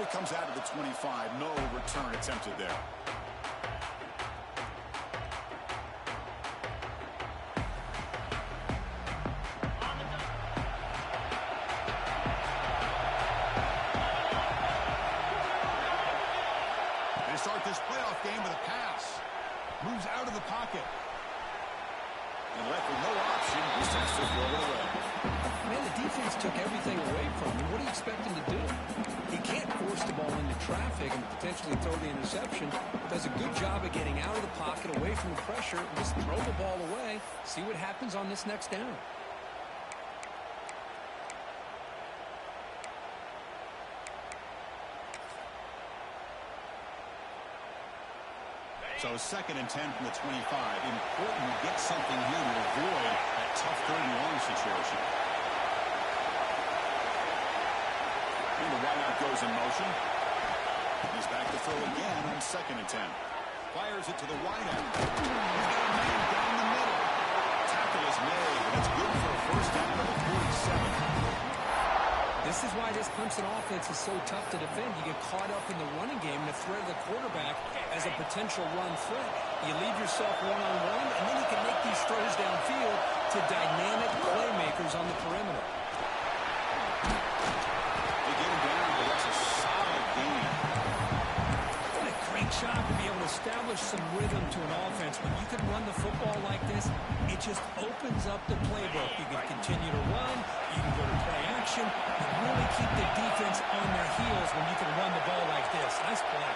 it comes out of the 25. No return attempted there. They start this playoff game with a pass. Moves out of the pocket. And left with no option, he sets to throw it away. Man, the defense took everything away from him. What do you expect him to do? He can't force the ball into traffic and potentially throw the interception. Does a good job of getting out of the pocket, away from the pressure, and just throw the ball away. See what happens on this next down. So 2nd and 10 from the 25. Important to get something here to avoid that tough 30-long situation. And the wideout goes in motion. He's back to throw again on 2nd and 10. Fires it to the wideout. He's got a man down the middle. Tackle is made, and it's good for a first down at the 47. This is why this Clemson offense is so tough to defend. You get caught up in the running game and the threat of the quarterback as a potential run threat. You leave yourself one-on-one, and then you can make these throws downfield to dynamic playmakers on the perimeter. They get him down, but that's a solid gain. What a great job to be able to establish some rhythm to an offense. When you can run the football like this, it just opens up the playbook. You can continue to run. You can go to play action. You really keep the defense on their heels when you can run the ball like this. Nice play.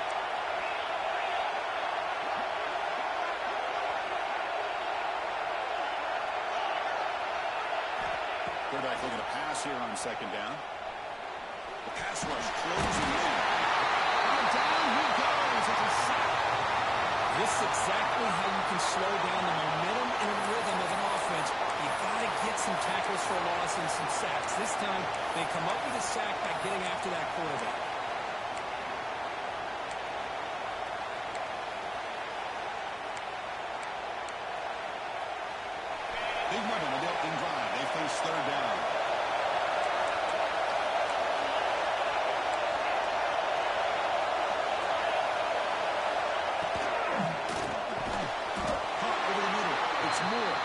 Quarterback looking to pass here on 2nd down. The pass rush closing in. And down he goes. It's a sack. This is exactly how you can slow down the momentum and rhythm of an offense. You've got to get some tackles for a loss and some sacks. This time, they come up with a sack by getting after that quarterback. Big run on the opening drive. They face 3rd down. Caught over the middle. It's Moore.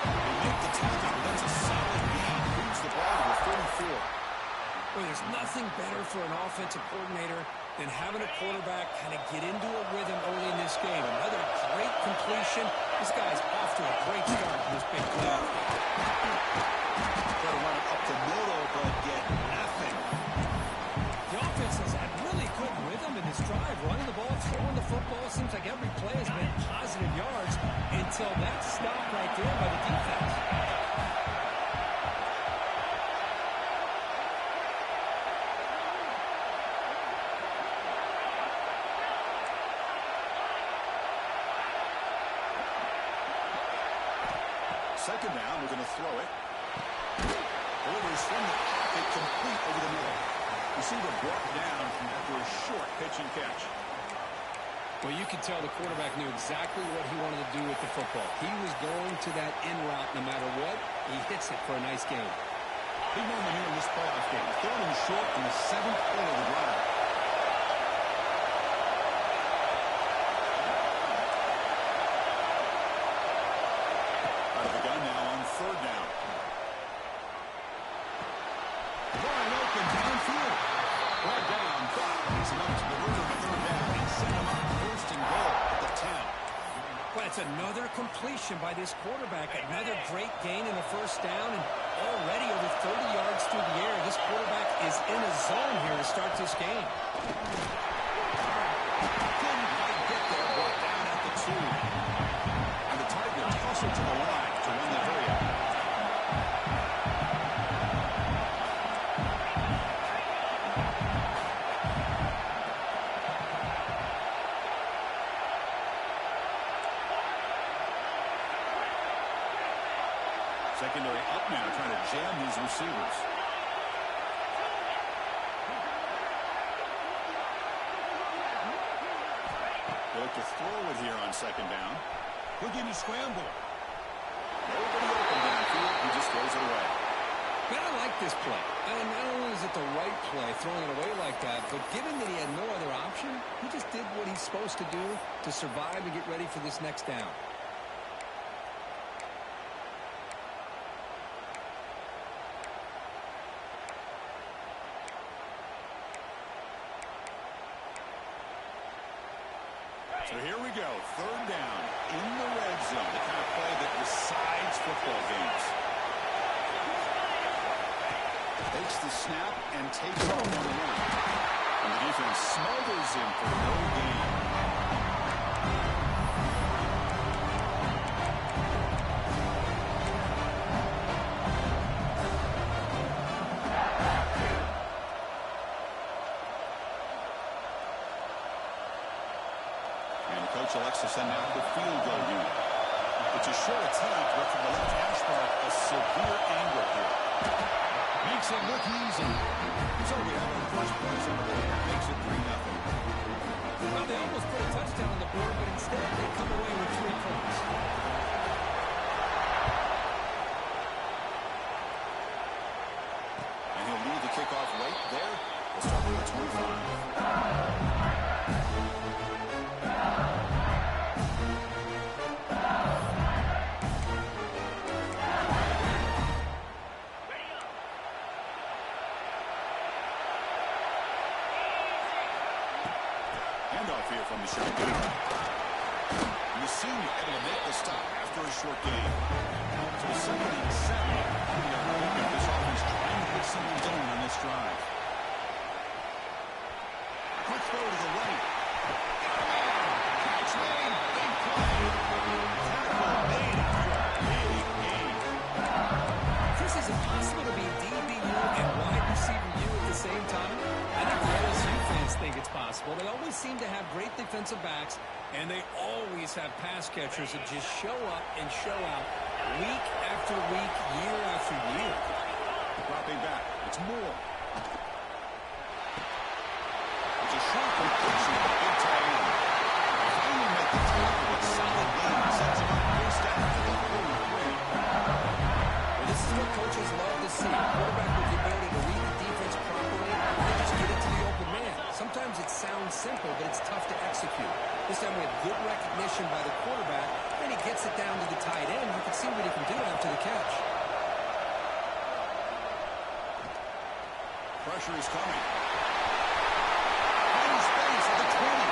They make the tackle, but that's a solid gain. Moves the ball to the 34. Well, there's nothing better for an offensive coordinator than having a quarterback kind of get into a rhythm early in this game. Another great completion. This guy's off to a great start in this big play. Try to run it up the middle, but get nothing. The offense has had really good rhythm in this drive. Running the ball, throwing the football. Seems like every play has been positive yards until that stop right there by the defense. Second down, we're going to throw it. Delivers from the pocket, complete over the middle. Receiver brought down after a short pitch and catch. Well, you can tell the quarterback knew exactly what he wanted to do with the football. He was going to that in route no matter what. He hits it for a nice game. Big moment here in this playoff game. 3rd and short in the 7th play of the drive. Out of the gun now on 3rd down. Wide open downfield. Brought down, but he's enough to deliver the 3rd down and set him up 1st and goal at the 10. Well, it's another completion by this quarterback. Another great gain in a 1st down, and already over 30 yards through the air. This quarterback is in a zone here to start this game. Couldn't quite get there, brought down at the 2. And the Tigers toss it to the line to run the hurry-up. Secondary up now, trying to jam these receivers. They look to throw it here on 2nd down. He'll give you scramble. Nobody open downfield. He just throws it away. Man, I like this play. And not only is it the right play, throwing it away like that, but given that he had no other option, he just did what he's supposed to do to survive and get ready for this next down. So here we go, third down in the red zone, the kind of play that decides football games. Takes the snap and takes off on the run. And the defense smothers him for no gain. Coach elects to send out the field goal unit. It's a short attempt, but from the left hash mark, a severe angle here. Makes it look easy. So we have our first place on the board. Makes it 3-0. Well, they almost put a touchdown on the board, but instead they come away with 3 points. And he'll leave the kickoff right there. We'll start with the 25. Handoff here from the shotgun. And the senior able to make the stop after a short gain. So the 2nd and 7. This offense trying to put something going on this drive. Quick throw to the right. Catch made. Big play. Tackle made after a big gain. Chris, is it possible to be DBU and wide receiver U at the same time? I think the LSU fans think it's possible. They always seem to have great defensive backs, and they always have pass catchers that just show up and show out week after week, year after year. Dropping back. It's Moore. It's a short completion of a big tight end. Finally make the tackle with solid gain. Sets him up first down to the 43. Well, this is what coaches love to see. Quarterback with the ability to read the defense properly and just get it to the open man. Sometimes it sounds simple, but it's tough to execute. This time we have good recognition by the quarterback, and he gets it down to the tight end. You can see what he can do after the catch. Pressure is coming. In space at the 20.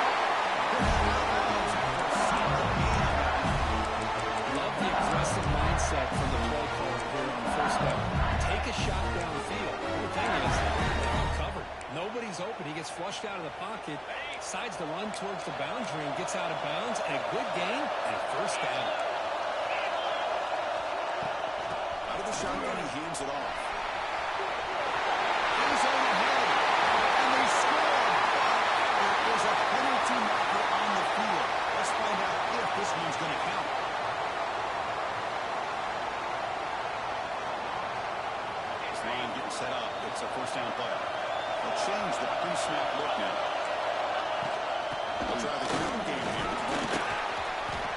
Love the aggressive mindset from the play caller here on first down. Take a shot downfield. The thing is, they're all covered. Nobody's open. He gets flushed out of the pocket, decides to run towards the boundary and gets out of bounds, and a good gain and a first down. Out of the shotgun, he hands it off. He's on ahead, and they score. There is a penalty marker on the field. Let's find out if this one's going to count. This line getting set up. It's a first down play. They'll change the pre-snap look now. They'll try the ground game here with running back.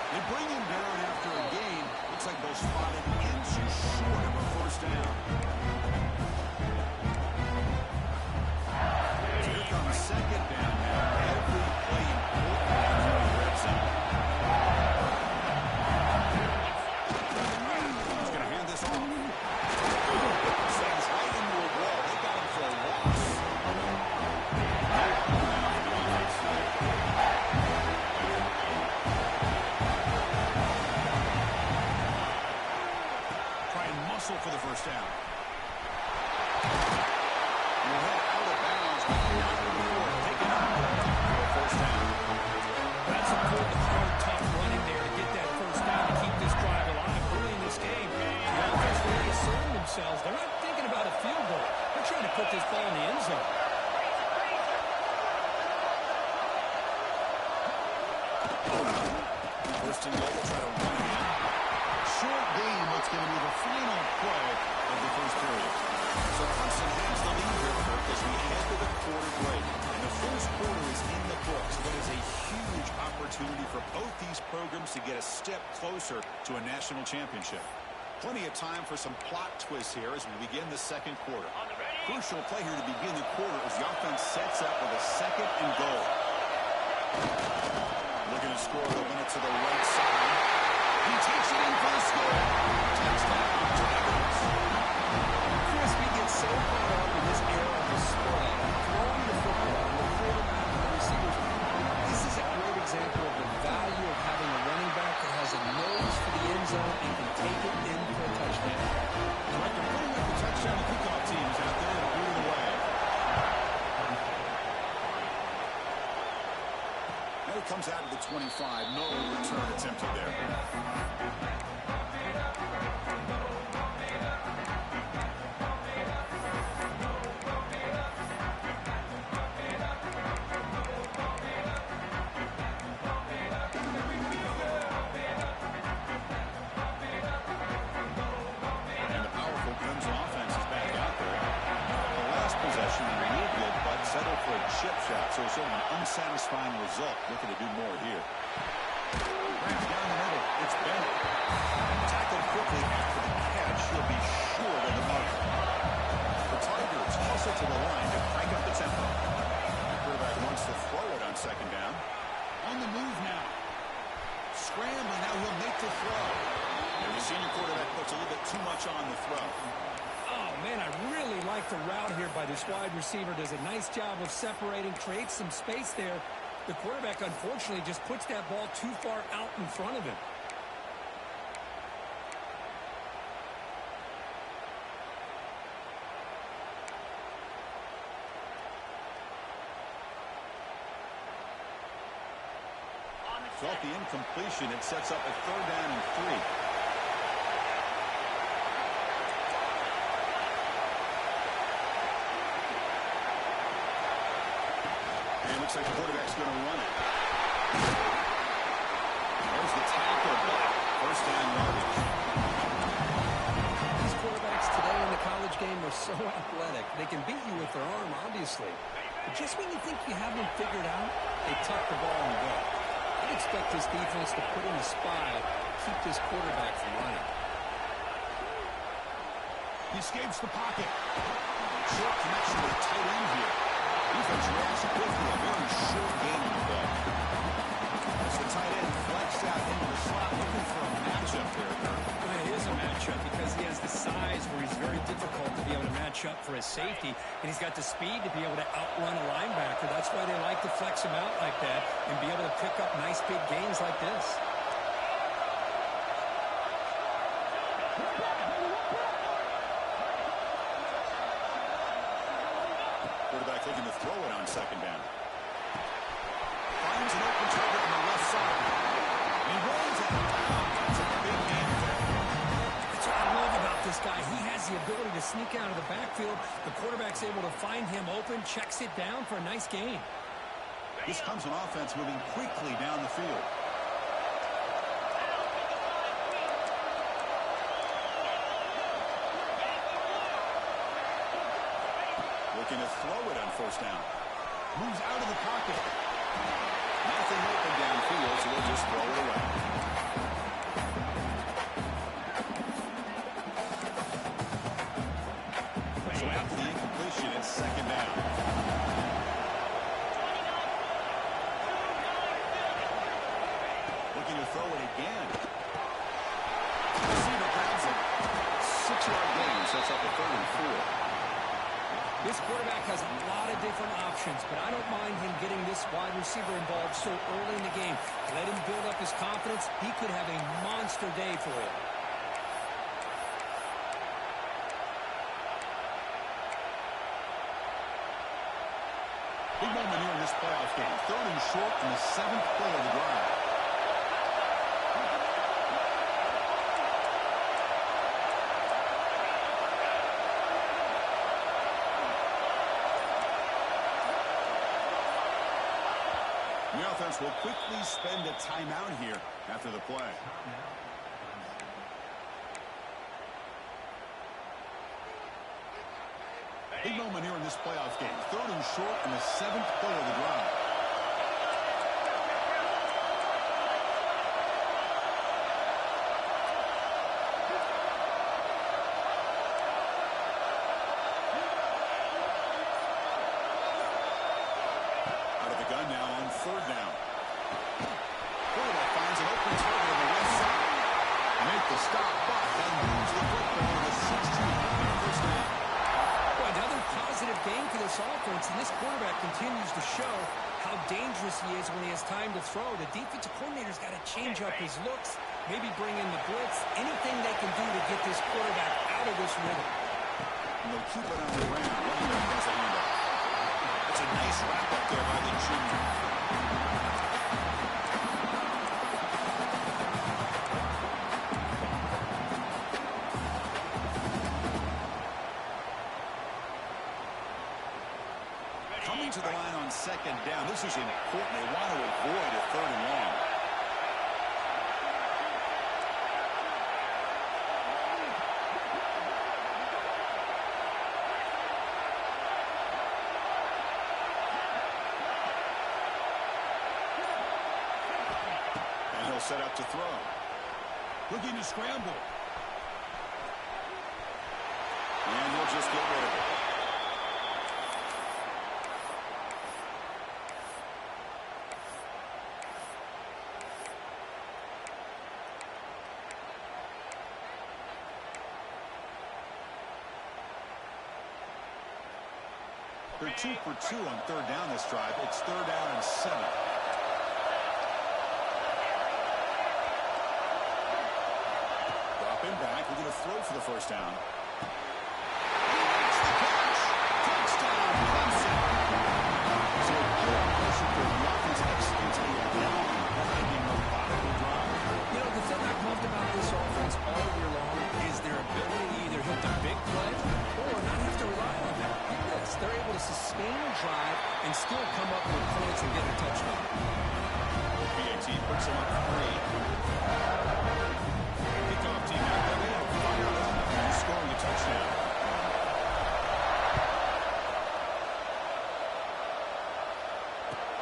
They bring him down after a gain. Looks like they'll spot it inches short of a first down. Here comes second down now. Every play important after the red zone. He's going to hand this off. Stands right into a wall. They got him for a loss. Try and muscle for the first down. We'll head out of bounds, but not before taking up for a first down. That's important, hard, tough running there to get that first down to keep this drive alive early in this game. The offense really asserting themselves. They're not thinking about a field goal. They're trying to put this ball in the end zone. First and goal, try to run it in. Short gain, what's going to be the final play of the first period. So Clemson has the lead here, Kirk, as we head to the quarter break. And the first quarter is in the books. What is a huge opportunity for both these programs to get a step closer to a national championship. Plenty of time for some plot twists here as we begin the second quarter. Crucial play here to begin the quarter as the offense sets up with a second and goal. Looking to score, they'll win it to the right side. He takes it in for the score. Touchdown, Tigers. Chris, we get so caught up in this era of the spread, throwing the football, the quarterback, and the receivers. This is a great example of the value of having a running back that has a nose for the end zone and can take it in for a touchdown. Like they're putting up the touchdown kickoff teams out there to boot it away. Now it comes out of the 25. No return attempted there. Chip shot, so sort of an unsatisfying result. Looking to do more here. Brings down the middle. It's Bennett. Tackled quickly after the catch. He'll be short of the mark. The Tigers toss it to the line to crank up the tempo. The quarterback wants to throw it on second down. On the move now. Scrambling. Now he'll make the throw. And the senior quarterback puts a little bit too much on the throw. Oh, man, I really like the route here by this wide receiver. Does a nice job of separating, creates some space there. The quarterback, unfortunately, just puts that ball too far out in front of him. Off the incompletion, it sets up a 3rd down and 3. Looks like the quarterback's going to run it. There's the tackle block. 1st down yardage. These quarterbacks today in the college game are so athletic. They can beat you with their arm, obviously. But just when you think you have them figured out, they tuck the ball and go. I expect this defense to put in a spy, keep this quarterback from running. He escapes the pocket. Short connection with a tight end here. Defense reacts quickly. A very short game in the ball. As the tight end flexed out into the slot, looking for a matchup there. Well, it is a matchup because he has the size where he's very difficult to be able to match up for his safety, and he's got the speed to be able to outrun a linebacker. That's why they like to flex him out like that and be able to pick up nice big gains like this. Quarterback looking to throw it on 2nd down. Finds an open target on the left side. He rolls it. That's a big game there. That's what I love about this guy. He has the ability to sneak out of the backfield. The quarterback's able to find him open, checks it down for a nice gain. This comes an offense moving quickly down the field. Looking to throw it on 1st down. Moves out of the pocket. Nothing open downfield, so we'll just throw it away. So after the incompletion, it's 2nd down. Looking to throw it again. Receiver grabs it. 6-yard gain sets up a 3rd and 4. This quarterback has a lot of different options, but I don't mind him getting this wide receiver involved so early in the game. Let him build up his confidence. He could have a monster day for him. Big moment here in this playoff game. 3rd and short in the 7th play of the drive. The offense will quickly spend a timeout here after the play. Big moment here in this playoff game. 3rd and short in the 7th play of the drive. dangerous he is when he has time to throw. The defensive coordinator's got to change up his looks, maybe bring in the blitz, anything they can do to get this quarterback out of this rhythm. And they'll keep it on the ground. Running back has a handoff. That's a nice wrap up there by the junior. Coming to the line on second down. This is important. They want to avoid a 3rd and long. And he'll set up to throw. Looking to scramble. And he'll just get rid of it. They're 2 for 2 on 3rd down this drive. It's 3rd down and 7. Dropping back. We're going to throw for the 1st down. That's the catch. Touchdown, Clemson. So good pressure for the offense executing a long, grinding, methodical drive. You know, the thing I've loved about this offense all year long is their ability to either hit the big play or not have to rely on that. They're able to sustain a drive and still come up with points and get a touchdown. PAT puts them up 3. Kickoff team out there. They have fired up and scoring a touchdown.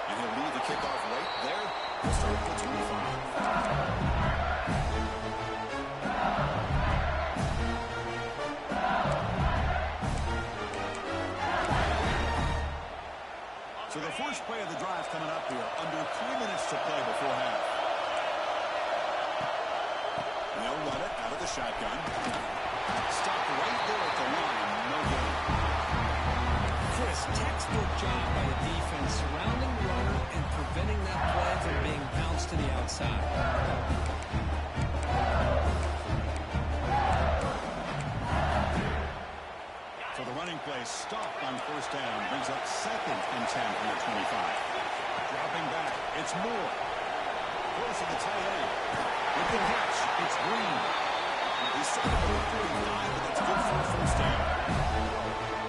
And he'll leave the kickoff right there. He'll start at the 25. So the first play of the drive coming up here. Under 3 minutes to play before half. They'll run it out of the shotgun. Stopped right there at the line. No gain. Chris, textbook job by the defense surrounding the runner and preventing that play from being bounced to the outside. So the running play stopped on 1st down. Brings up 2nd and 10 from the 25. Dropping back. It's Moore. Goes to the tight end. With the catch, it's Green. He's set up for 45, but that's good for a 1st down.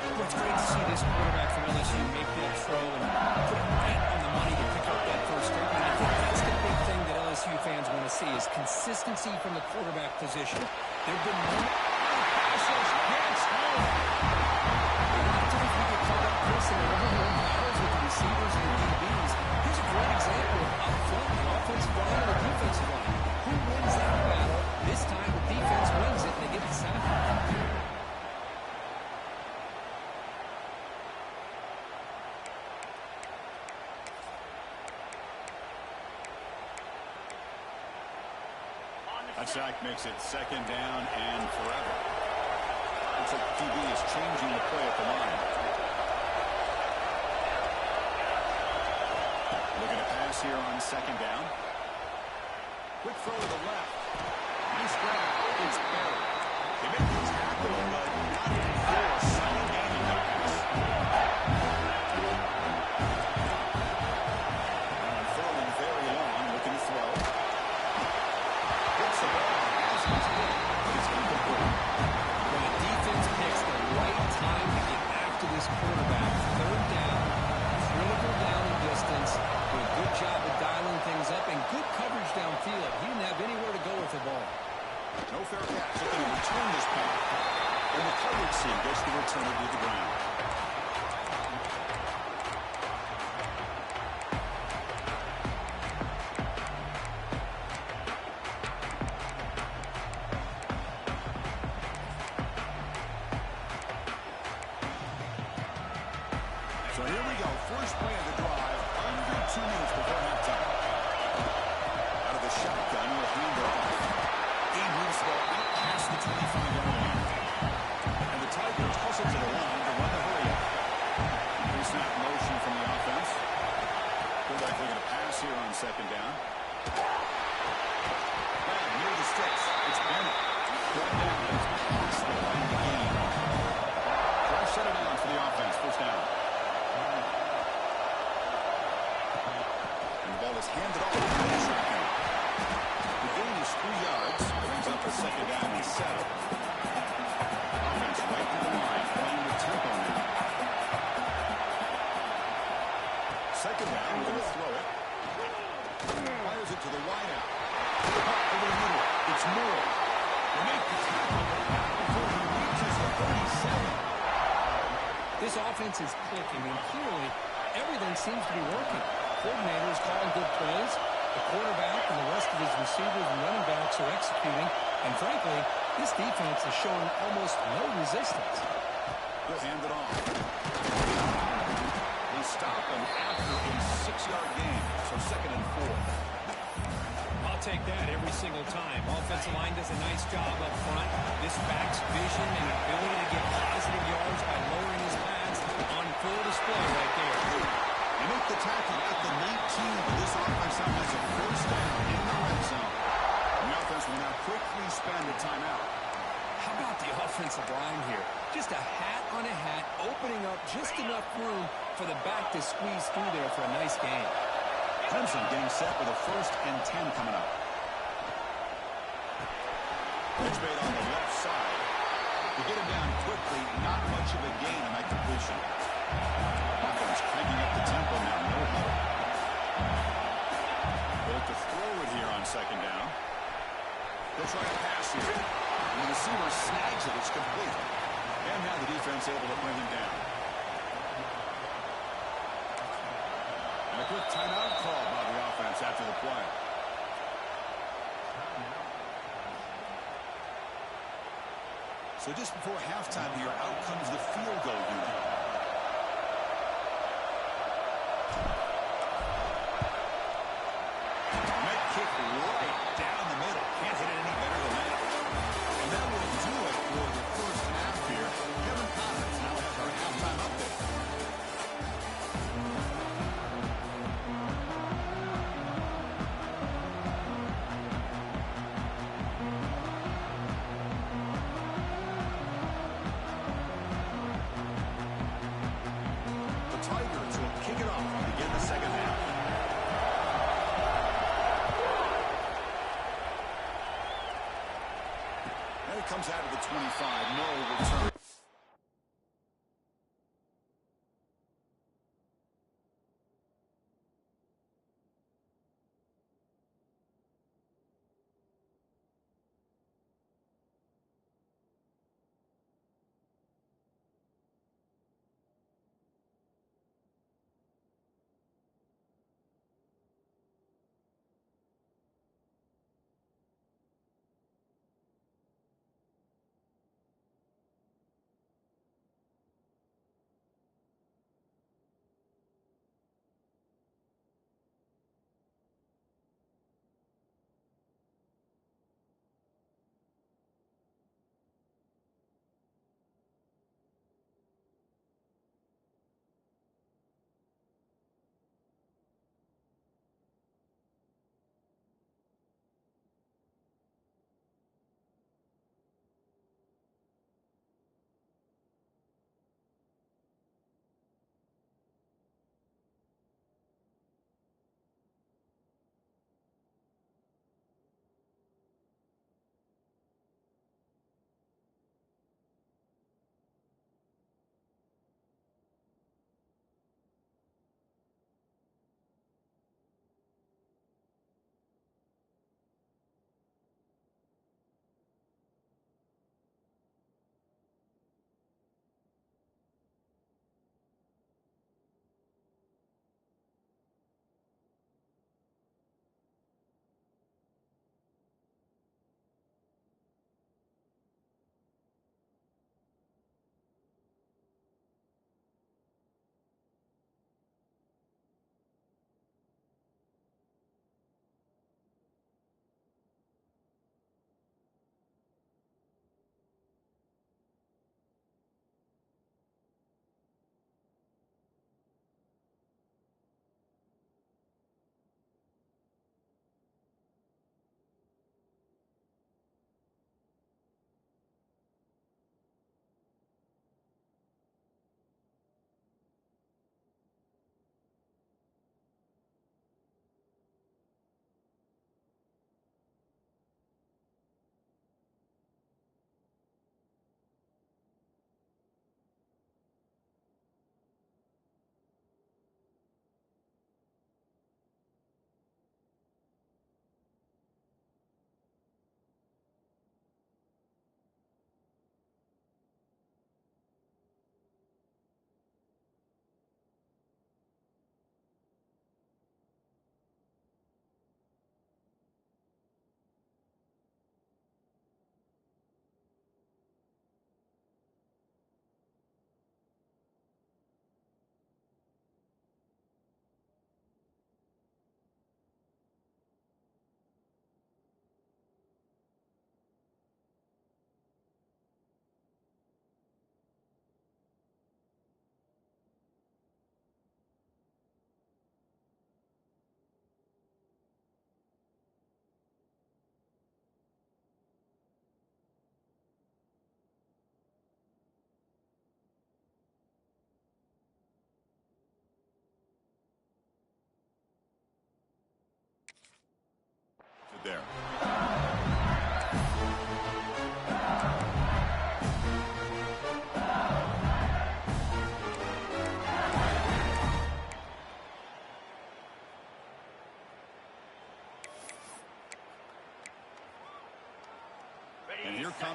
Well, it's great to see this quarterback from LSU make that throw and put it right on the money to pick up that 1st down. And I think that's the big thing that LSU fans want to see is consistency from the quarterback position. There have been more passes against home. A lot of times we get caught up, Chris, in the one-on-one battles with the receivers and the DBs. Here's a great example of up front, the offensive line and the defensive line. Who wins that battle? This time the defense wins it and they get the sack. That sack makes it 2nd down and forever. Looks like QB is changing the play at the line. Looking to pass here on 2nd down. Quick throw to the left. Nice grab. It's buried. They make the tackle, but not for a solid gain in the pass. And on 3rd and very long, looking to throw. Gets the ball. Has it. It's incomplete. When the defense picks the right time to get after this quarterback, 3rd down, critical down and distance, do a good job of dialing things up and good coverage downfield. He didn't have anywhere to go with the ball. No fair catch. Looking to return this punt. And the coverage team gets the returner to the ground. So here we go. First play of the drive. Under 2 minutes before halftime. Out of the shotgun, we'll hand it off. He moves the ball out past the 25-yard line. And the Tigers hustle to the line to run the hurry up. Pre-snap motion from the offense. Looks like they're going This offense is clicking, and clearly everything seems to be working. Coordinators calling good plays. The quarterback and the rest of his receivers and running backs are executing. And frankly, this defense is showing almost no resistance. He'll hand it off. They stop him after a 6-yard gain, so 2nd and 4. I'll take that every single time. Offensive line does a nice job up front. This back's vision and ability to get positive yards by lowering his pads on full display right there. They make the tackle at the 19, but this offense now has a 1st down in the red zone. The offense will now quickly spend a timeout. How about the offensive line here? Just a hat on a hat, opening up just enough room for the back to squeeze through there for a nice gain. Clemson getting set with a 1st and 10 coming up. Pitch made on the left side. To get him down quickly, not much of a gain on that completion. Offense cranking up the tempo now, no huddle. Built to throw it here on 2nd down. They'll try to pass here. And the receiver snags it. It's complete. And now the defense able to bring him down. And a quick timeout call by the offense after the play. So just before halftime here, out comes the field goal unit. Net kick right down the middle. Can't hit it any better than that. And that will do it for the 1st half here. Kevin Collins now has our halftime update. The Tigers will kick it off to begin the 2nd half. And it comes out of the 25. No return.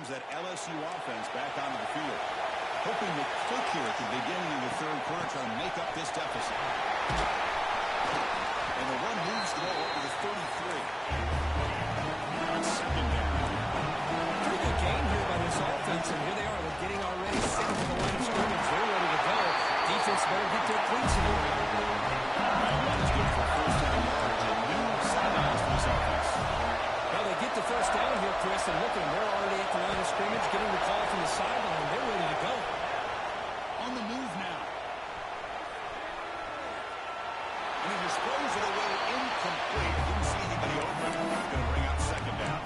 comes that LSU offense back onto the field. Hoping to click here at the beginning of the third quarter, trying to make up this deficit. And the run moves the ball up to the 33. On second down. Pretty good game here by this offense, and here they are. They're getting already sitting to the line of scrimmage. They're ready to go. Defense better get their cleats in here. That one is good for first down yardage and new sidelines for this offense. Well, they get the first down here, Chris, and look at them. They're already at the line of scrimmage, getting the call from the sideline. They're ready to go. On the move now. And he just throws it away incomplete. Didn't see anybody open. He's going to bring out second down.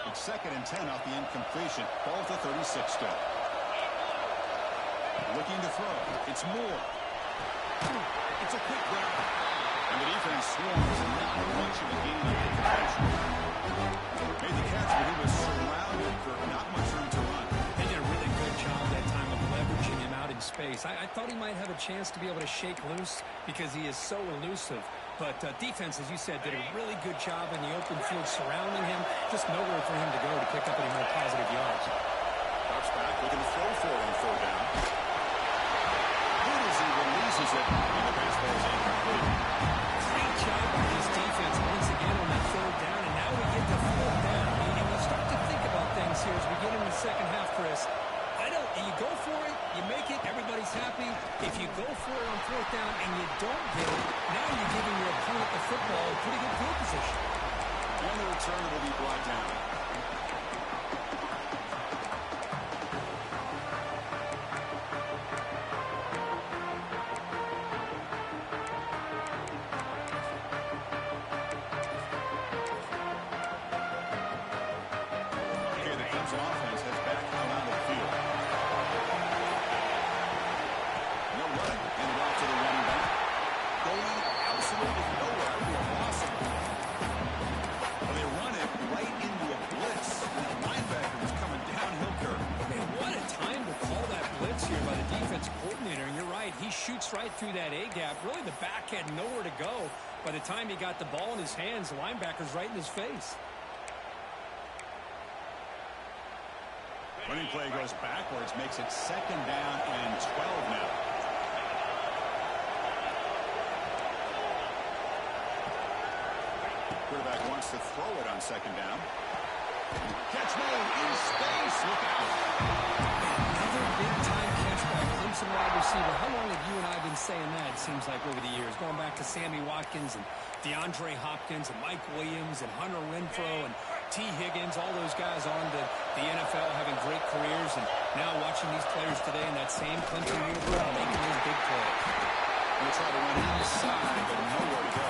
It's 2nd and 10 off the incompletion. Ball at the 36 still. Looking to throw. It's Moore. It's a quick grab. And the defense swarms, and not much of a gain on the completion. Made the catch, but he was surrounded for not much room to run. They did a really good job that time of leveraging him out in space. I thought he might have a chance to be able to shake loose because he is so elusive. But defense, as you said, did a really good job in the open field surrounding him. Just nowhere for him to go to pick up any more positive yards. Drops back, looking to throw for it on 3rd down. Good as he releases it, and the pass ball is incomplete. Great job by this defense once again on that 3rd down, and now we get to 4th down. And we start to think about things here as we get in the second half, Chris. You go for it, you make it, everybody's happy. If you go for it on 4th down and you don't get it, now you're giving your opponent the football in pretty good field position. And the return will be brought down. Okay, the Clemson offense heads back out onto the field. No run, and it off to the running back. Going absolutely nowhere. Impossible. Well, they run it right into a blitz. And the linebacker was coming downhill curve. Okay, what a time to call that blitz here by the defense coordinator. And you're right, he shoots right through that A-gap. Really, the back had nowhere to go. By the time he got the ball in his hands, the linebacker's right in his face. Running play goes backwards, makes it 2nd down and 12 now. Quarterback wants to throw it on 2nd down. Catch made in space. Look out. Another big-time catch by a Clemson wide receiver. How long have you and I been saying that, it seems like, over the years? Going back to Sammy Watkins and DeAndre Hopkins and Mike Williams and Hunter Renfrow and T. Higgins, all those guys on to the NFL having great careers. And now watching these players today in that same Clemson uniform making those big plays. We'll try to run inside, but nowhere to go.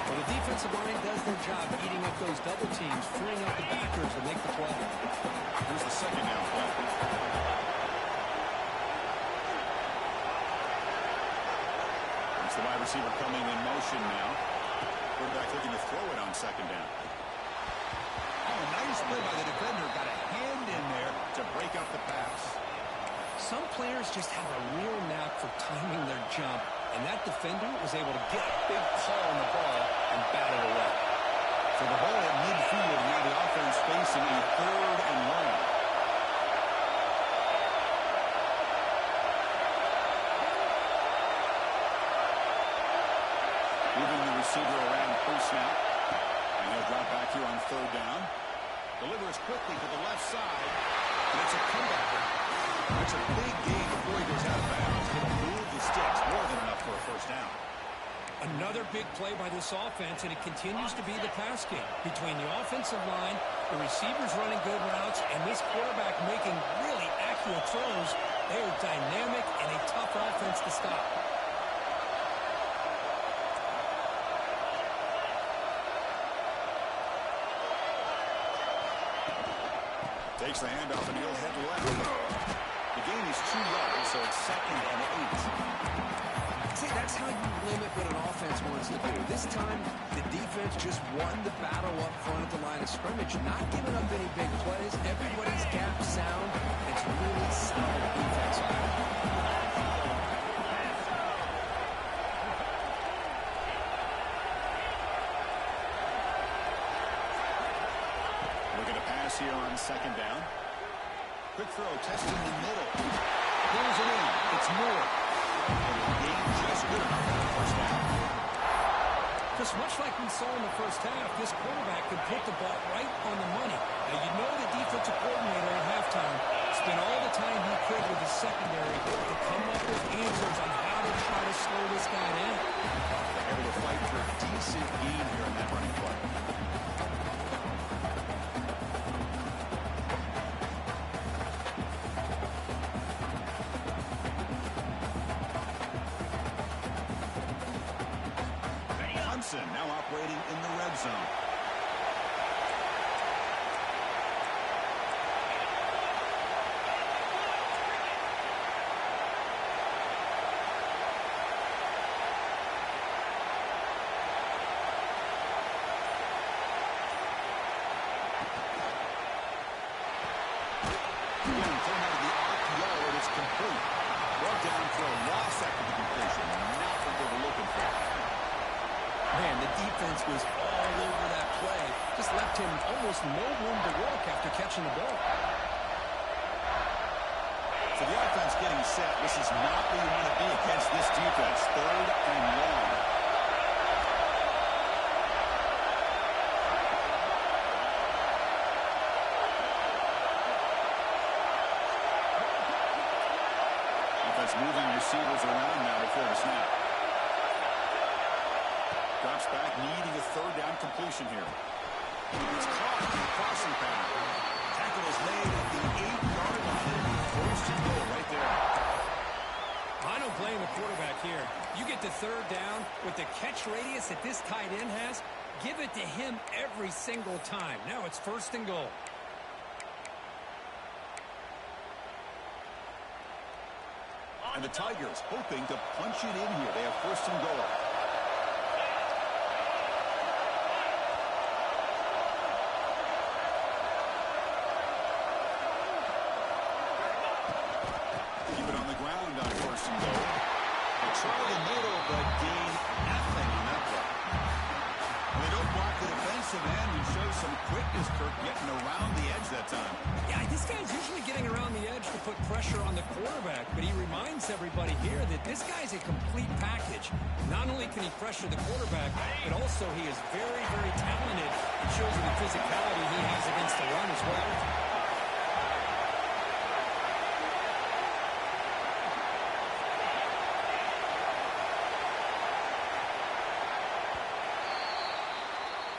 Well, the defensive line does their job eating up those double teams, freeing up the backers to make the play. Here's the 2nd down play. It's the wide receiver coming in motion now. Quarterback looking to throw it on 2nd down. Oh, nice play by the defender. Got a hand in there to break up the pass. Some players just have a real knack for timing their jump, and that defender was able to get a big call on the ball and bat it away. So the ball at midfield, now the offense facing a 3rd and long. Moving the receiver around pre-snap. And he'll drop back here on 3rd down. Delivers quickly to the left side. And it's a comeback. It's a big gain before he goes out of bounds. It'll move the sticks more than enough for a 1st down. Another big play by this offense, and it continues to be the pass game. Between the offensive line, the receivers running good routes, and this quarterback making really accurate throws. They are dynamic and a tough offense to stop. Takes the handoff and he'll head left. The gain is 2 yards, so it's 2nd and 8. See, that's That's how you limit what an offense wants to do. This time, the defense just won the battle up front at the line of scrimmage, not giving up any big plays. Everybody's gap sound. It's really solid defense. Looking to pass here on second down. Quick throw, testing the middle. Pulls it in. It's Moore. And the game just good enough for the first down. Just much like we saw in the first half, this quarterback could put the ball right on the money. Now, you know the defensive coordinator at halftime spent all the time he could with the secondary to come up with answers on how to try to slow this guy down. They're able to fight for a decent gain here in that running play. Now operating in the red zone. Again, thrown out of the RPO, and it's complete. Brought down for a loss after the completion. Not what they were looking for. Man, the defense was all over that play. Just left him almost no room to work after catching the ball. So the offense getting set. This is not where you want to be against this defense. 3rd and long. Offense moving receivers around now before the snap. Drops back, needing a 3rd down completion here. It's caught in the crossing pattern. Tackle is made at the 8-yard line. 1st and goal right there. I don't blame the quarterback here. You get the 3rd down with the catch radius that this tight end has, give it to him every single time. Now it's 1st and goal. And the Tigers hoping to punch it in here. They have 1st and goal. Keep it on the ground on 1st and goal. They try the middle, but gain nothing on that play. And they don't block the defensive end and show some quickness, Kirk, getting around the edge that time. Yeah, this guy's usually getting around the edge to put pressure on the quarterback, but he reminds everybody here that this guy's a complete package. Not only can he pressure the quarterback, but also he is very, very talented. It shows you the physicality he has against the run as well.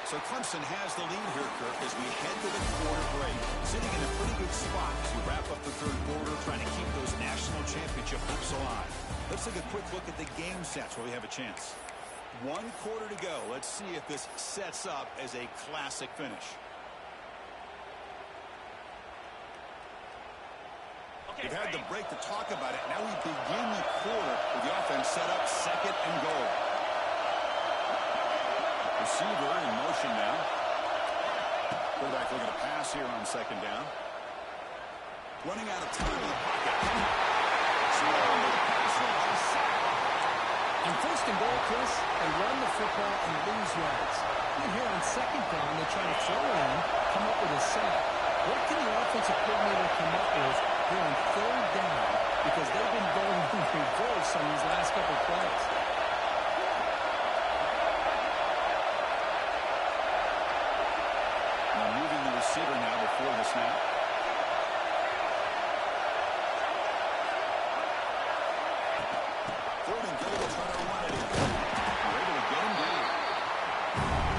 So Clemson has the lead here, Kirk, as we head to the quarter break. Sitting in a pretty good spot as we wrap up the 3rd quarter, trying to keep those national championship hopes alive. Let's take a quick look at the game sets where we have a chance. 1 quarter to go. Let's see if this sets up as a classic finish. We've had the break to talk about it. Now we begin the quarter with the offense set up 2nd and goal. Receiver in motion now. Quarterback looking to pass here on 2nd down. Running out of time in the pocket. On 1st and goal, Chris, they run the football and lose yards. And here on 2nd down, they try to throw it in, come up with a sack. What can the offensive coordinator come up with here on 3rd down? Because they've been going in reverse on these last couple plays. Receiver now before the snap. 3rd and goal, try to run it in. We're able to get him down.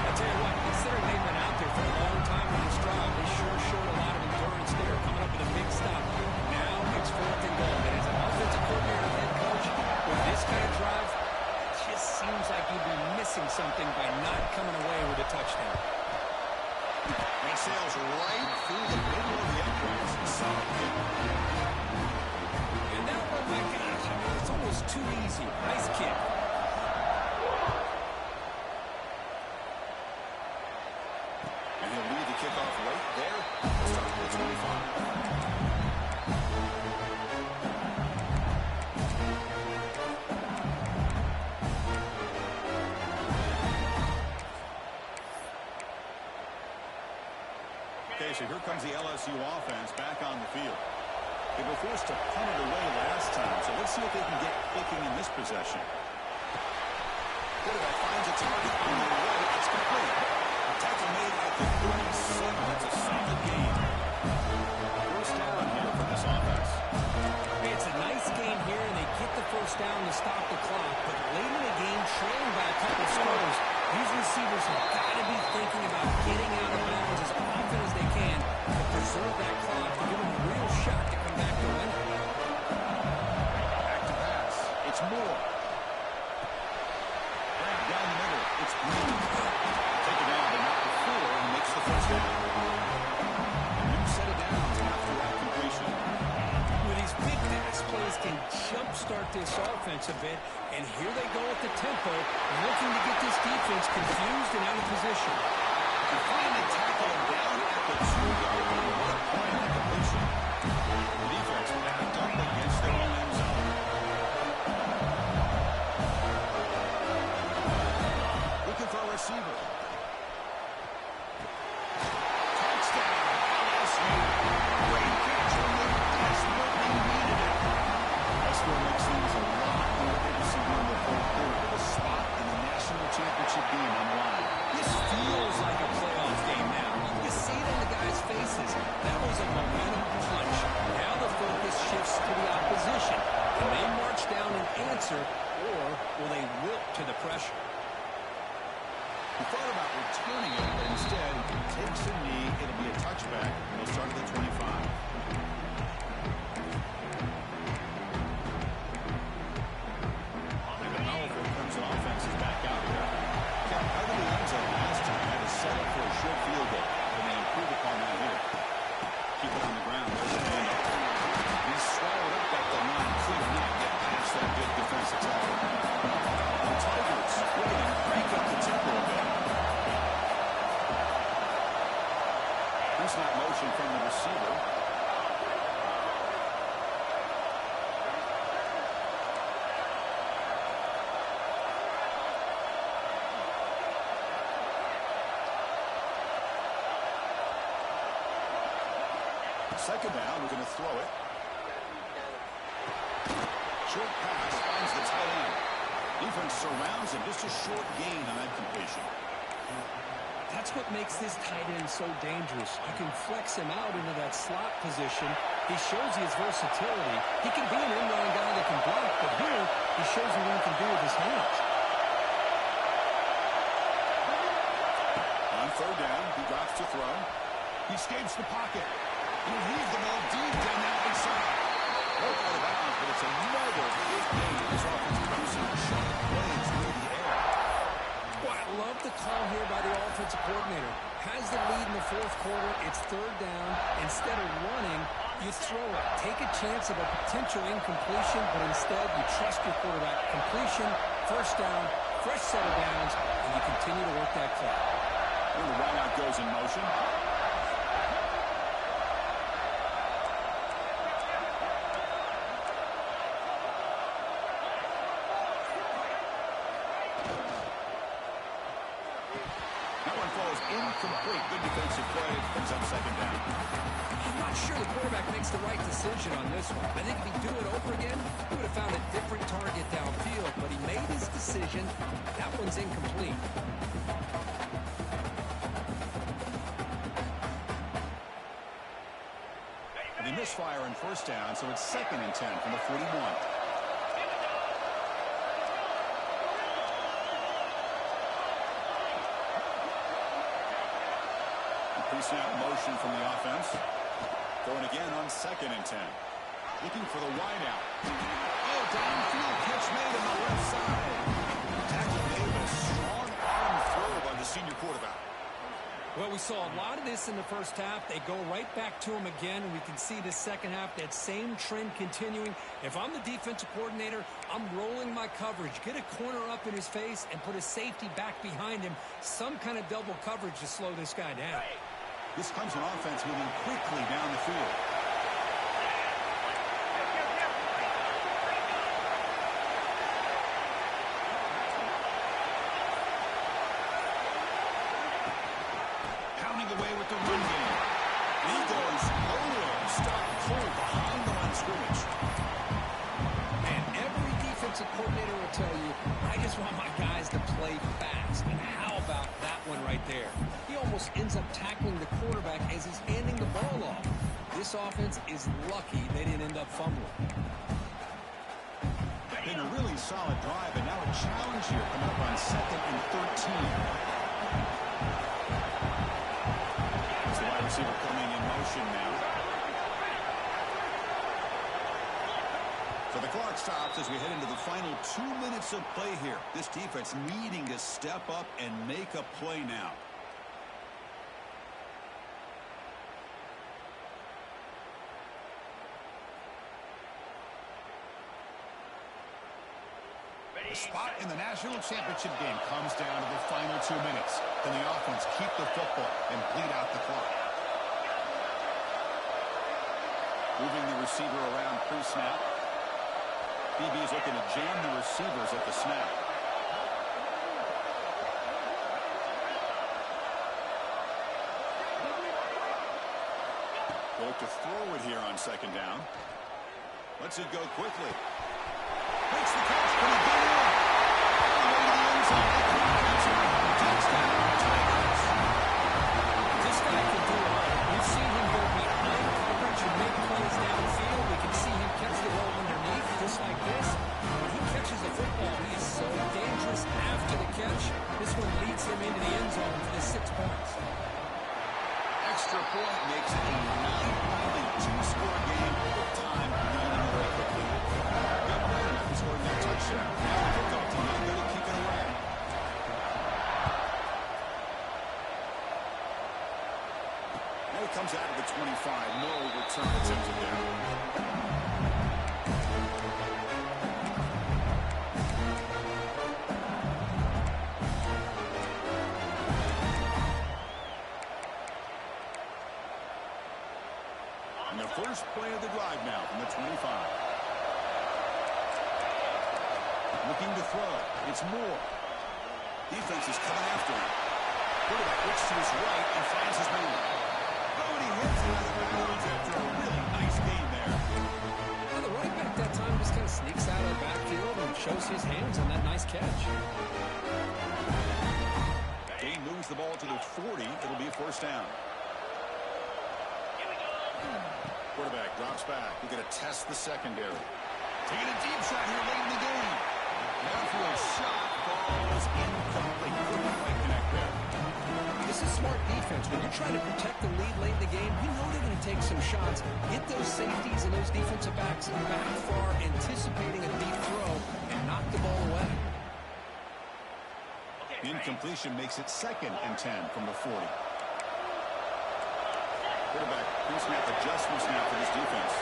I tell you what, considering they've been out there for a long time on this drive, they sure showed a lot of endurance there, coming up with a big stop. Now it's 4th and goal. And as an offensive coordinator, head coach, with this kind of drive, it just seems like you'd be missing something by not coming away with a touchdown. And sails right through the middle of the uprights. Solid kick. And that one, my gosh, I mean, it's almost too easy. Nice kick. Okay, so here comes the LSU offense back on the field. They were forced to punt it away last time, so let's see if they can get clicking in this possession. Quarterback finds a target on the right. It's complete. Tackle made at the 37. That's a solid gain. First down here for this offense. Hey, it's a nice game here, and they get the first down to stop the clock. But late in the game, trailing by a couple scores, these receivers have got to be thinking about getting out of bounds as often as they can to preserve that clock to give them a real shot to come back to win. Back to pass. It's Moore. Down the middle. It's Green. Take it down, but not before he makes the first down. A new set of downs after that completion. With these big pass plays can jumpstart this offense a bit, and here they go at the tempo, looking to get this defense confused and out of position. And finally tackle him down at the 2-yard line. What a point on the completion. The defense backed up against their own end zone. Looking for a receiver. Touchdown, LSU. Great catch when they desperately needed it. That's what makes things a lot more interesting in the fourth quarter with a spot in the national championship game on the line. This feels like a playoff game now. You can see it in the guys' faces. That was a momentum punch. Now the focus shifts to the opposition. Can they march down and answer, or will they wilt to the pressure? He thought about returning it, but instead takes a knee. It'll be a touchback. He'll start at the 25. And the powerful Clemson offense is back out there. Kept out of the end zone last time. Had to set up for a short field goal. And they improve upon that here. Keep it on the ground. There's a handoff. He's swallowed up at the line. Could not get past that good defensive tackle. The Tigers looking to crank up the tempo a bit. Here's that motion from the receiver. Second down, we're going to throw it. Short pass finds the tight end. Defense surrounds him. Just a short gain on that completion. That's what makes this tight end so dangerous. You can flex him out into that slot position. He shows his versatility. He can be an in-line guy that can block, but here he shows you what he can do with his hands. On third down, he drops to throw. He escapes the pocket. He'll leave the ball deep down that right side. Out of bounds, but it's another big gain. This offense comes in sharp plays through the air. Well, I love the call here by the offensive coordinator. Has the lead in the fourth quarter. It's third down. Instead of running, you throw it. Take a chance of a potential incompletion, but instead you trust your quarterback. Completion, first down, fresh set of downs, and you continue to work that clock. And the wideout goes in motion. Incomplete. Good defensive play. Brings up second down. I'm not sure the quarterback makes the right decision on this one. I think if he'd do it over again, he would have found a different target downfield, but he made his decision. That one's incomplete. They misfire on first down, so it's 2nd and 10 from the 41. Snap motion from the offense. Going again on 2nd and 10. Looking for the wideout. Oh, downfield catch made on the left side. Tackle made with a strong arm throw by the senior quarterback. Well, we saw a lot of this in the first half. They go right back to him again, and we can see the second half, that same trend continuing. If I'm the defensive coordinator, I'm rolling my coverage. Get a corner up in his face and put a safety back behind him. Some kind of double coverage to slow this guy down. This Clemson offense moving quickly down the field. Pounding away with the run game. He goes nowhere. Stop cold behind the line of scrimmage. And every defensive coordinator will tell you, I just want my guys to play fast. And how about that one right there? He almost ends up tackling the quarterback as he's handing the ball off. This offense is lucky they didn't end up fumbling. Been a really solid drive, and now a challenge here coming up on 2nd and 13. It's the wide receiver coming in motion now. So the clock stops as we head into the final 2 minutes of play here. This defense needing to step up and make a play now. The spot in the national championship game comes down to the final 2 minutes. Can the offense keep the football and bleed out the clock? Moving the receiver around pre-snap. BB is looking to jam the receivers at the snap. They look to throw it here on 2nd down. Lets it go quickly. Makes the catch. Can he get it? All the way to the end zone. Touchdown, Tigers. This guy can do it all. We've seen him go behind coverage and make plays downfield. We can see him catch the ball underneath, just like this. When he catches the football, he is so dangerous after the catch. This one leads him into the end zone for the 6 points. Extra point makes it a 9-2 score game with time leading away quickly. Got right enough to score that touchdown. Now the kickoff team not going to kick it away. Now he comes out of the 25. No return attempted there. And the first play of the drive now from the 25. Looking to throw. It's Moore. Defense is coming after him. Quarterback looks to his right and finds his man. Oh, and he hits it out of bounds after a really nice game there. Well, the running back that time just kind of sneaks out of the backfield and shows his hands on that nice catch. Gain moves the ball to the 40. It'll be a 1st down. Quarterback drops back. We're going to test the secondary. Taking a deep shot here late in the game. Downfield shot. Ball is incomplete. Couldn't quite connect there. This is smart defense. When you're trying to protect the lead late in the game, you know they're going to take some shots. Get those safeties and those defensive backs back far, anticipating a deep throw, and knock the ball away. Incompletion makes it 2nd and 10 from the 40. Quarterback pre-snap adjustments now for this defense.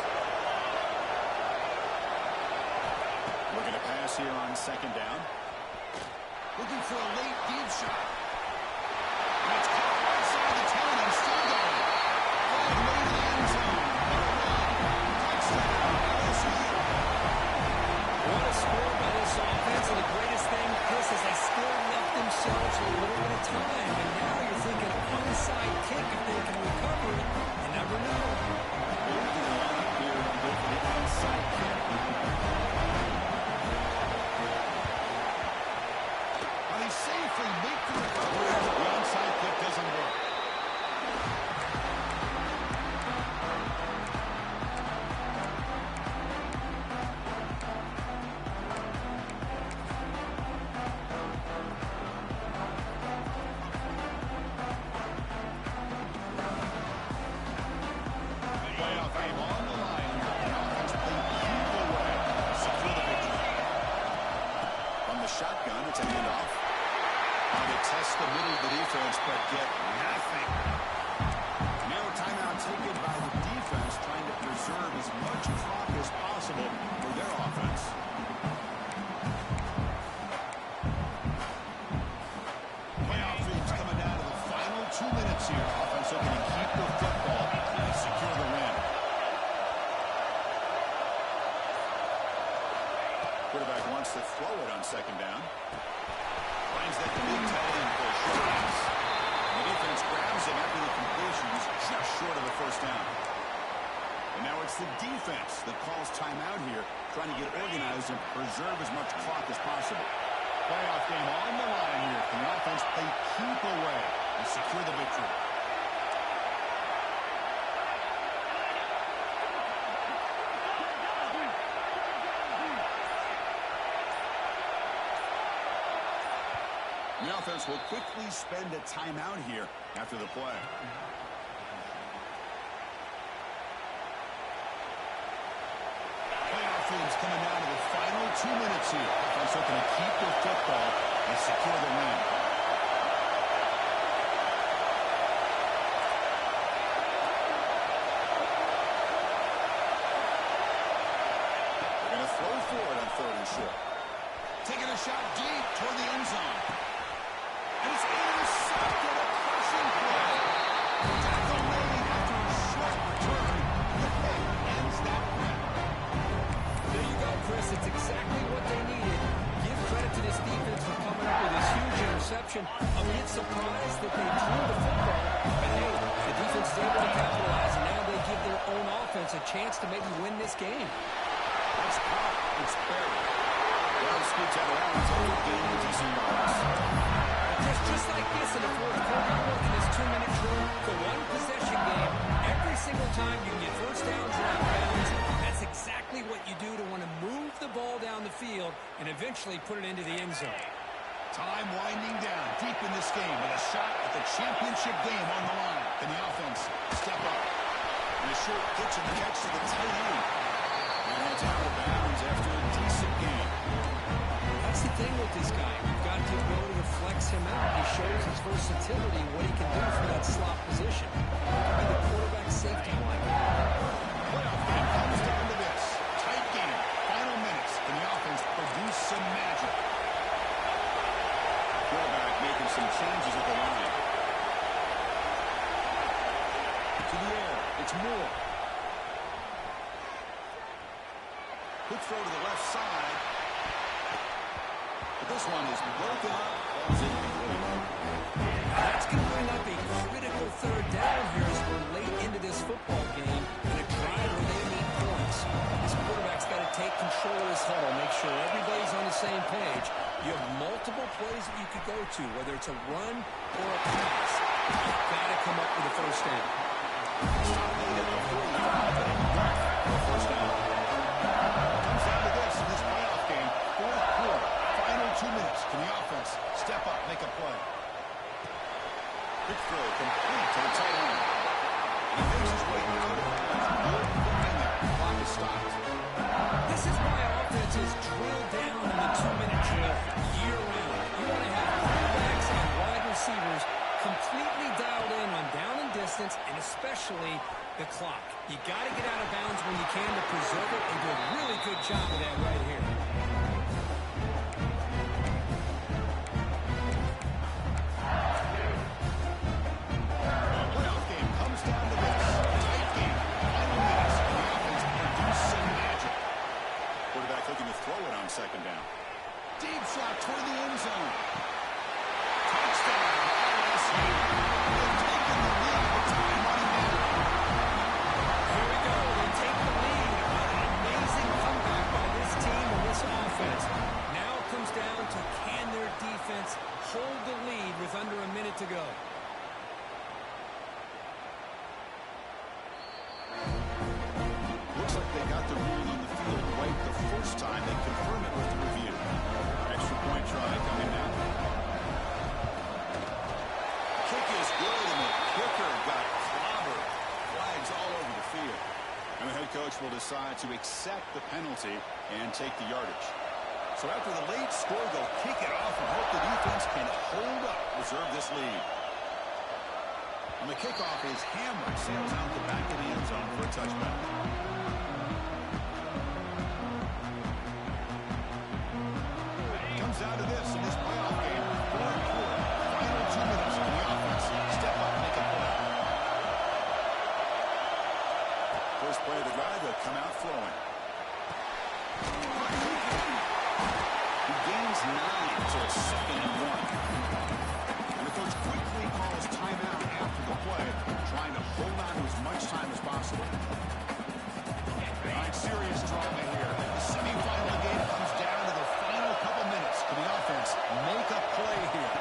Looking to pass here on 2nd down. Looking for a late deep shot. And it's caught outside the 10 and still going. All the way to the end zone. Touchdown, LSU. What a score by this offense, and the greatest thing, Chris, is they still left themselves a little bit of time, and now you're thinking onside kick if they can recover it. You never know. Moving on here with the onside kick. Well, they safely make the recovery. The onside kick doesn't work. Playoff game on the line. The offense played beautiful way to secure the victory. From the shotgun, it's a handoff. Now they test the middle of the defense, but get nothing. Now timeout taken by the defense, trying to preserve as much clock as possible for their offense. Playoff games coming down to the final 2 minutes here. Offense looking to keep the football and secure the win. Quarterback wants to throw it on 2nd down. Finds that big tight end for a short pass. The defense grabs him after the completion. He's just short of the first down. And now it's the defense that calls timeout here, trying to get organized and preserve as much clock as possible. Playoff game on the line here. Can the offense play keep away and secure the victory? The offense will quickly spend a timeout here after the play. Playoff games coming down to the final 2 minutes here. Offense looking to keep their football and secure the win. They're going to throw for it on 3rd and short. Taking a shot deep toward the end zone. And it's intercepted, a crushing play. Tackle made after a short return. The hit ends that run. There you go, Chris. It's exactly what they needed. Give credit to this defense for coming up with this huge interception. I'm a bit surprised that they threw the football. But hey, the defense is able to capitalize, and now they give their own offense a chance to maybe win this game. That's caught. It's buried. Well, scoots out around. It's only gain a decent yards. Chris, just like this in the fourth quarter, working this 2-minute drill, the one-possession game, every single time you can get first downs and out of bounds, that's exactly what you do to want to move the ball down the field and eventually put it into the end zone. Time winding down deep in this game with a shot at the championship game on the line. Can the offense step up? And a short pitch and catch to the tight end. And it's out of bounds after a decent game. That's the thing with this guy. You've got the ability to flex him out. He shows his versatility and what he can do from that slot position. And the quarterback safety blanket. Playoff game comes down to this. Tight game. Final minutes. Can the offense produce some magic? Quarterback making some changes at the line. To the air. It's Moore. Quick throw to the left side. But this one is broken up. That's going to bring up a critical 3rd down here as we're late into this football game in a drive where they need points. This quarterback's got to take control of his huddle, make sure everybody's on the same page. You have multiple plays that you could go to, whether it's a run or a pass. You've got to come up with a first down. Stop lead at the 45, but a first down. Comes down to this in this playoff game. 4th quarter. Final 2 minutes. Can the offense step up, make a play? Quick throw, complete to the tight end. He makes his way out of bounds. Good line there. Clock is stopped. This is why offenses drill down in the 2-minute drill year-round. You want to have quarterbacks and wide receivers completely dialed in on down and distance, and especially the clock. You got to get out of bounds when you can to preserve it, and do a really good job of that right here. Playoff game comes down to this. Tight game. Final minutes. And the offense produce some magic. Quarterback looking to throw it on 2nd down. Deep shot toward the end zone. Touchdown. LSU. They've taken the lead with time running down. Here we go. They take the lead. An amazing comeback by this team and this offense. Now it comes down to can their defense hold the lead with under a minute to go. Looks like they got the ruling on the field right the first time. They confirm it with the review. Extra point try coming now. Kick is good, and the kicker got clobbered. Flags all over the field. And the head coach will decide to accept the penalty and take the yardage. So after the late score, they'll kick it off and hope the defense can hold up, reserve this lead. And the kickoff is hammered, sails out the back of the end zone for a touchback. Comes down to this in this playoff game. 4th quarter. Final 2 minutes. Can the offense step up and make a play? First play of the drive, they'll come out throwing. He gains 9 to a 2nd and 1. And the coach quickly calls timeout after the play, trying to hold on to as much time as possible. All right, serious drama here. The semifinal game comes down to the final couple minutes. Can the offense make a play here?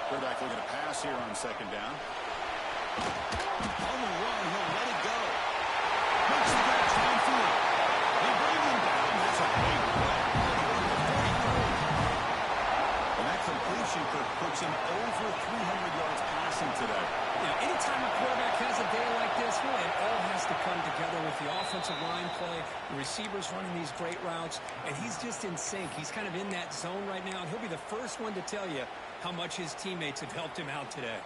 Quarterback looking to pass here on second down. On the run, he'll let it go. Makes the catch downfield. They bring him down. That's a big play. And that completion puts him over 300 yards passing today. Yeah, anytime a quarterback has a day like this, well, it all has to come together with the offensive line play, the receivers running these great routes, and he's just in sync. He's kind of in that zone right now, and he'll be the first one to tell you how much his teammates have helped him out today.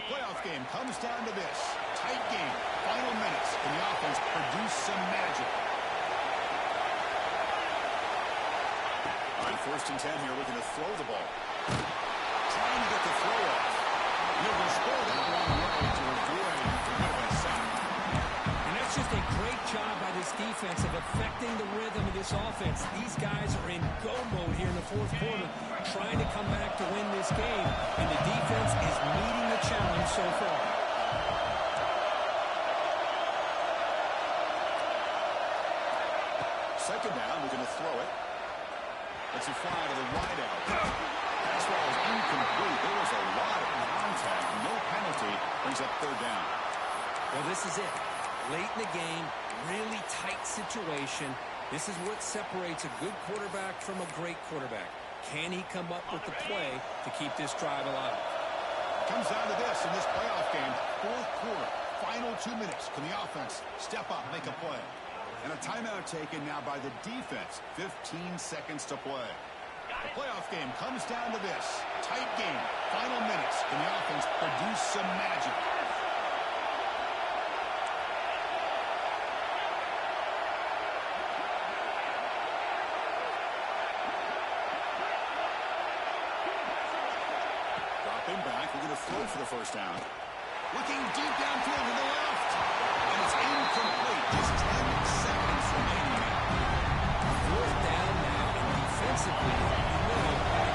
Playoff game comes down to this. Tight game. Final minutes. Can the offense produce some magic? On 1st and 10 here, looking to throw the ball. Trying to get the throw off. He'll restore that one way to avoid a sack. And that's just a great job by this defense of affecting the rhythm of this offense. These guys are in go mode here in the 4th quarter, trying to come back to win this game. And the defense is meeting the challenge so far. Second down, we're going to throw it. Let's fly to the wide out. Pass ball is incomplete. There was a lot of contact. No penalty. Brings up 3rd down. Well, this is it. Late in the game, really tight situation. This is what separates a good quarterback from a great quarterback. Can he come up with the play to keep this drive alive? Comes down to this in this playoff game. 4th quarter. Final 2 minutes. Can the offense step up, make a play? And a timeout taken now by the defense. 15 seconds to play. The playoff game comes down to this. Tight game. Final minutes. Can the offense produce some magic? Dropping back. We're going to throw for the 1st down. Looking deep downfield to the left. And it's incomplete. Just 10 seconds remaining now. 4th down now, and defensively,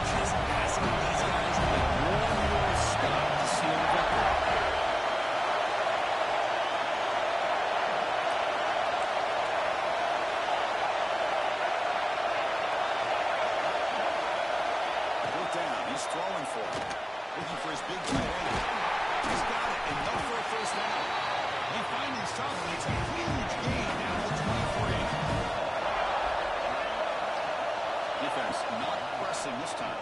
just asking these guys to make one more stop to seal the victory. Fourth down. He's throwing for it. Looking for his big tight end. He's got it, and no for a 1st down. He finally stops. It's a huge gain down to the 23. Defense not pressing this time.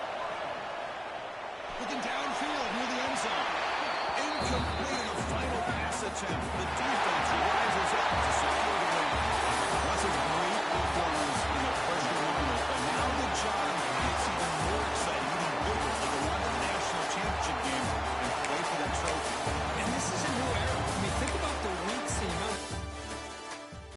Looking downfield near the end zone. Incomplete in the final pass attempt. The defense rises up to secure the win. Once again,